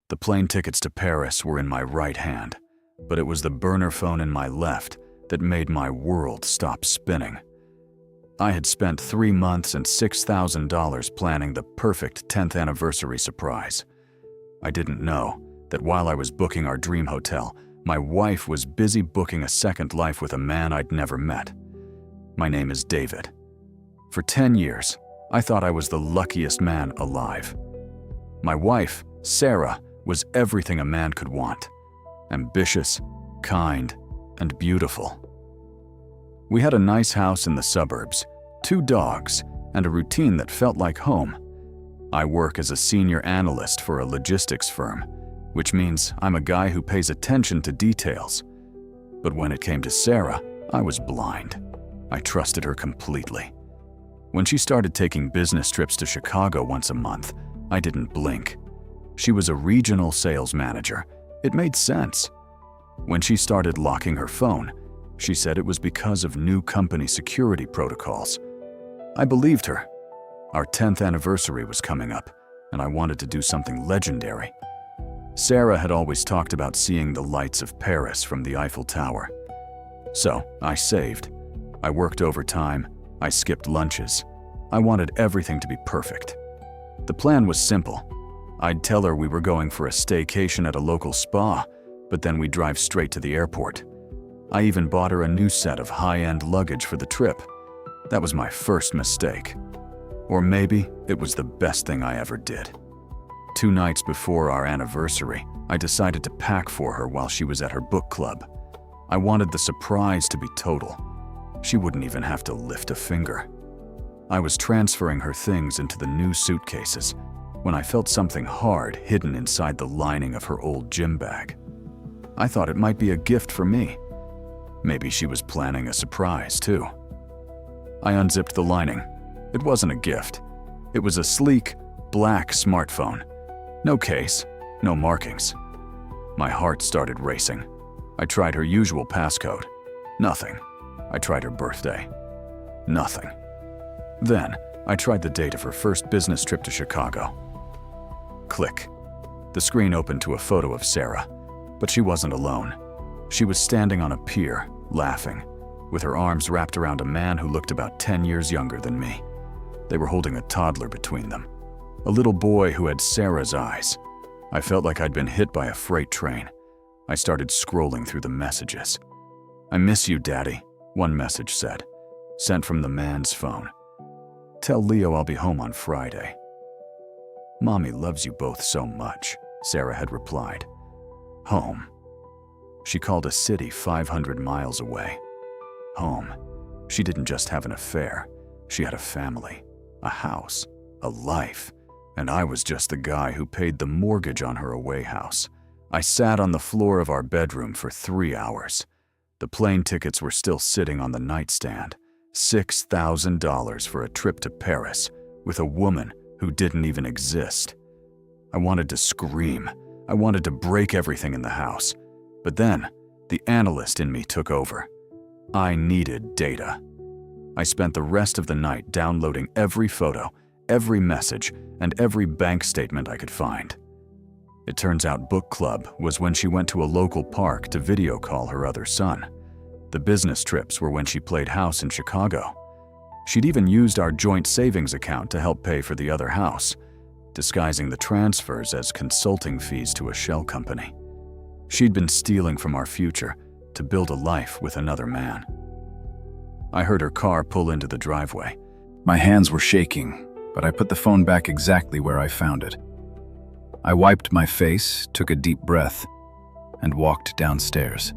The plane tickets to Paris were in my right hand, but it was the burner phone in my left that made my world stop spinning. I had spent 3 months and $6,000 planning the perfect 10th anniversary surprise. I didn't know that while I was booking our dream hotel, my wife was busy booking a second life with a man I'd never met. My name is David. For 10 years, I thought I was the luckiest man alive. My wife, Sarah, was everything a man could want: ambitious, kind, and beautiful. We had a nice house in the suburbs, 2 dogs, and a routine that felt like home. I work as a senior analyst for a logistics firm, which means I'm a guy who pays attention to details. But when it came to Sarah, I was blind. I trusted her completely. When she started taking business trips to Chicago once a month, I didn't blink. She was a regional sales manager. It made sense. When she started locking her phone, she said it was because of new company security protocols. I believed her. Our 10th anniversary was coming up, and I wanted to do something legendary. Sarah had always talked about seeing the lights of Paris from the Eiffel Tower. So I saved. I worked overtime. I skipped lunches. I wanted everything to be perfect. The plan was simple. I'd tell her we were going for a staycation at a local spa, but then we'd drive straight to the airport. I even bought her a new set of high-end luggage for the trip. That was my first mistake. Or maybe it was the best thing I ever did. 2 nights before our anniversary, I decided to pack for her while she was at her book club. I wanted the surprise to be total. She wouldn't even have to lift a finger. I was transferring her things into the new suitcases when I felt something hard hidden inside the lining of her old gym bag. I thought it might be a gift for me. Maybe she was planning a surprise, too. I unzipped the lining. It wasn't a gift. It was a sleek, black smartphone. No case, no markings. My heart started racing. I tried her usual passcode. Nothing. I tried her birthday. Nothing. Then, I tried the date of her first business trip to Chicago. Click. The screen opened to a photo of Sarah, but she wasn't alone. She was standing on a pier, laughing, with her arms wrapped around a man who looked about 10 years younger than me. They were holding a toddler between them, a little boy who had Sarah's eyes. I felt like I'd been hit by a freight train. I started scrolling through the messages. "I miss you, Daddy," one message said, sent from the man's phone. "Tell Leo I'll be home on Friday." "Mommy loves you both so much," Sarah had replied. Home. She called a city 500 miles away. Home. She didn't just have an affair. She had a family, a house, a life, and I was just the guy who paid the mortgage on her away house. I sat on the floor of our bedroom for 3 hours. The plane tickets were still sitting on the nightstand. $6,000 for a trip to Paris with a woman who didn't even exist. I wanted to scream. I wanted to break everything in the house. But then, the analyst in me took over. I needed data. I spent the rest of the night downloading every photo, every message, and every bank statement I could find. It turns out book club was when she went to a local park to video call her other son. The business trips were when she played house in Chicago. She'd even used our joint savings account to help pay for the other house, disguising the transfers as consulting fees to a shell company. She'd been stealing from our future to build a life with another man. I heard her car pull into the driveway. My hands were shaking, but I put the phone back exactly where I found it. I wiped my face, took a deep breath, and walked downstairs.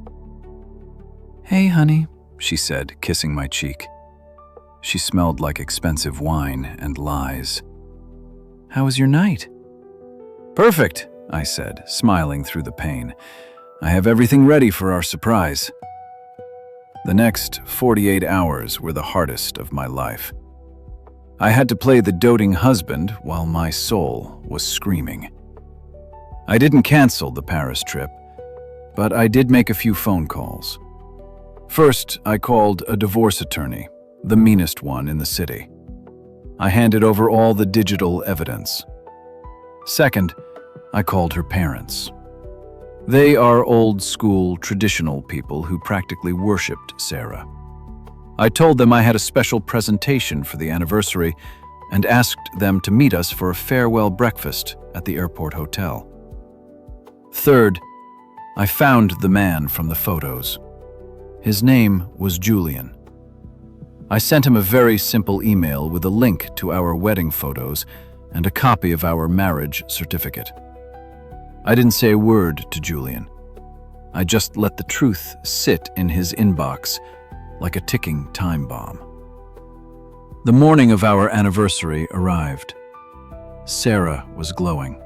"Hey, honey," she said, kissing my cheek. She smelled like expensive wine and lies. "How was your night?" "Perfect," I said, smiling through the pain. "I have everything ready for our surprise." The next 48 hours were the hardest of my life. I had to play the doting husband while my soul was screaming. I didn't cancel the Paris trip, but I did make a few phone calls. First, I called a divorce attorney, the meanest one in the city. I handed over all the digital evidence. Second, I called her parents. They are old-school, traditional people who practically worshipped Sarah. I told them I had a special presentation for the anniversary and asked them to meet us for a farewell breakfast at the airport hotel. Third, I found the man from the photos. His name was Julian. I sent him a very simple email with a link to our wedding photos and a copy of our marriage certificate. I didn't say a word to Julian. I just let the truth sit in his inbox like a ticking time bomb. The morning of our anniversary arrived. Sarah was glowing.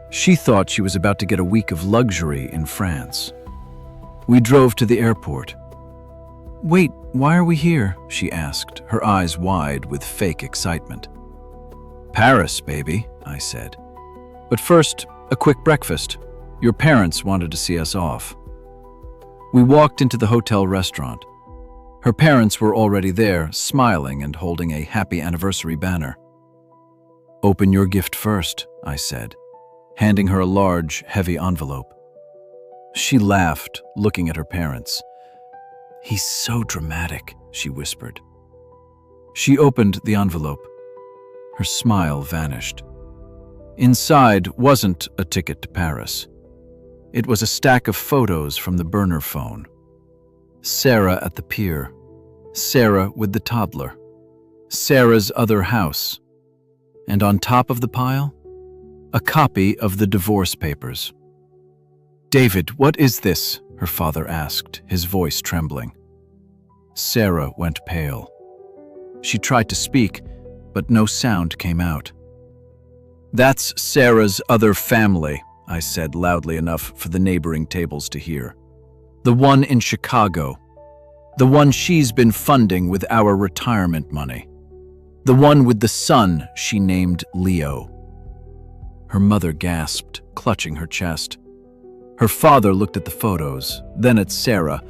She thought she was about to get a week of luxury in France. We drove to the airport. "Wait, why are we here?" she asked, her eyes wide with fake excitement. "Paris, baby," I said. "But first, a quick breakfast. Your parents wanted to see us off." We walked into the hotel restaurant. Her parents were already there, smiling and holding a happy anniversary banner. "Open your gift first," I said, handing her a large, heavy envelope. She laughed, looking at her parents. "He's so dramatic," she whispered. She opened the envelope. Her smile vanished. Inside wasn't a ticket to Paris. It was a stack of photos from the burner phone. Sarah at the pier. Sarah with the toddler. Sarah's other house. And on top of the pile, a copy of the divorce papers. "David, what is this?" her father asked, his voice trembling. Sarah went pale. She tried to speak, but no sound came out. "That's Sarah's other family," I said loudly enough for the neighboring tables to hear. "The one in Chicago. The one she's been funding with our retirement money. The one with the son she named Leo." Her mother gasped, clutching her chest. Her father looked at the photos, then at Sarah,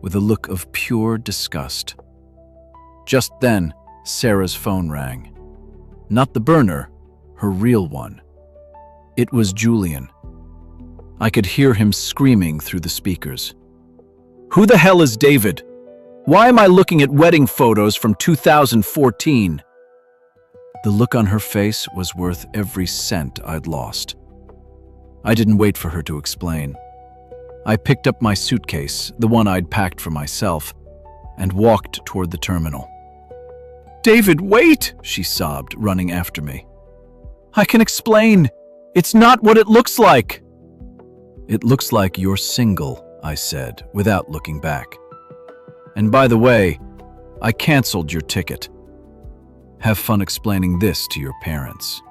with a look of pure disgust. Just then, Sarah's phone rang. Not the burner, her real one. It was Julian. I could hear him screaming through the speakers. "Who the hell is David? Why am I looking at wedding photos from 2014? The look on her face was worth every cent I'd lost. I didn't wait for her to explain. I picked up my suitcase, the one I'd packed for myself, and walked toward the terminal. "David, wait!" she sobbed, running after me. "I can explain. It's not what it looks like." "It looks like you're single," I said, without looking back. "And by the way, I canceled your ticket. Have fun explaining this to your parents."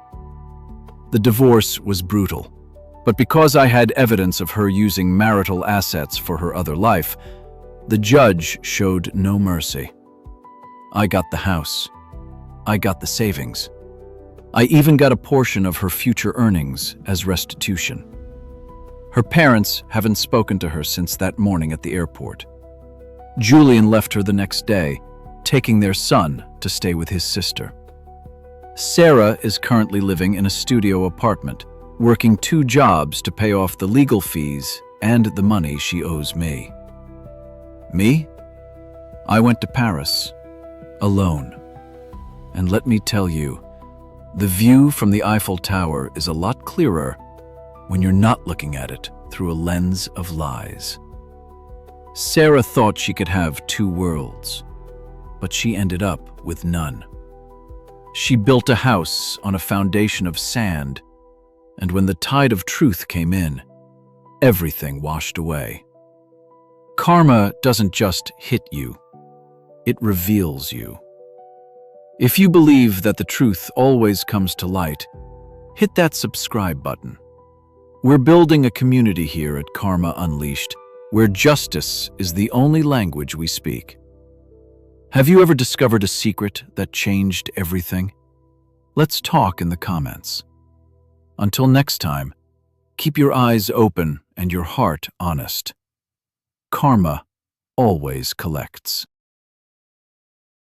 The divorce was brutal, but because I had evidence of her using marital assets for her other life, the judge showed no mercy. I got the house. I got the savings. I even got a portion of her future earnings as restitution. Her parents haven't spoken to her since that morning at the airport. Julian left her the next day, taking their son to stay with his sister. Sarah is currently living in a studio apartment, working 2 jobs to pay off the legal fees and the money she owes me. Me? I went to Paris, alone. And let me tell you, the view from the Eiffel Tower is a lot clearer when you're not looking at it through a lens of lies. Sarah thought she could have 2 worlds, but she ended up with none. She built a house on a foundation of sand, and when the tide of truth came in, everything washed away. Karma doesn't just hit you, it reveals you. If you believe that the truth always comes to light, hit that subscribe button. We're building a community here at Karma Unleashed, where justice is the only language we speak. Have you ever discovered a secret that changed everything? Let's talk in the comments. Until next time, keep your eyes open and your heart honest. Karma always collects.